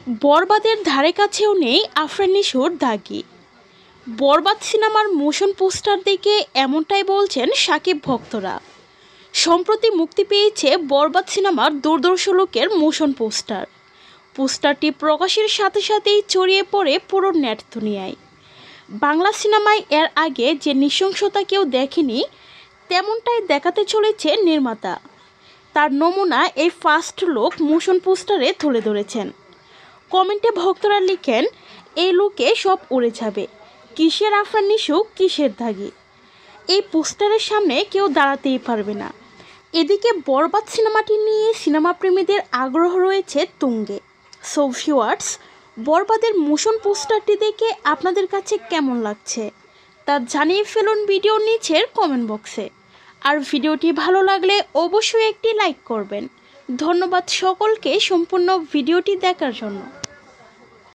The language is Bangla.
বরবাদের ধারে কাছেও নেই আফরান নিশোর দাগি। বরবাদ সিনেমার মোশন পোস্টার দেখে এমনটাই বলছেন সাকিব ভক্তরা। সম্প্রতি মুক্তি পেয়েছে বরবাদ সিনেমার দুর্ধর্ষ লোকের মোশন পোস্টারটি প্রকাশের সাথে সাথেই ছড়িয়ে পড়ে পুরো নেট দুনিয়ায়। বাংলা সিনেমায় এর আগে যে নৃশংসতা কেউ দেখেনি তেমনটাই দেখাতে চলেছে নির্মাতা। তার নমুনা এই ফার্স্ট লুক মোশন পোস্টারে তুলে ধরেছেন। কমেন্টে ভক্তরা লিখেন, এই লুকে সব উড়ে যাবে, কিসের আফরান নিশো, কিসের দাগি। এই পোস্টারের সামনে কেউ দাঁড়াতেই পারবে না। এদিকে বরবাদ সিনেমাটি নিয়ে সিনেমা প্রেমীদের আগ্রহ রয়েছে তুঙ্গে। সো ভিউয়ার্স, বরবাদের মোশন পোস্টারটি দেখে আপনাদের কাছে কেমন লাগছে তা জানিয়ে ফেলুন ভিডিওর নিচের কমেন্ট বক্সে। আর ভিডিওটি ভালো লাগলে অবশ্যই একটি লাইক করবেন। ধন্যবাদ সকলকে সম্পূর্ণ ভিডিওটি দেখার জন্য।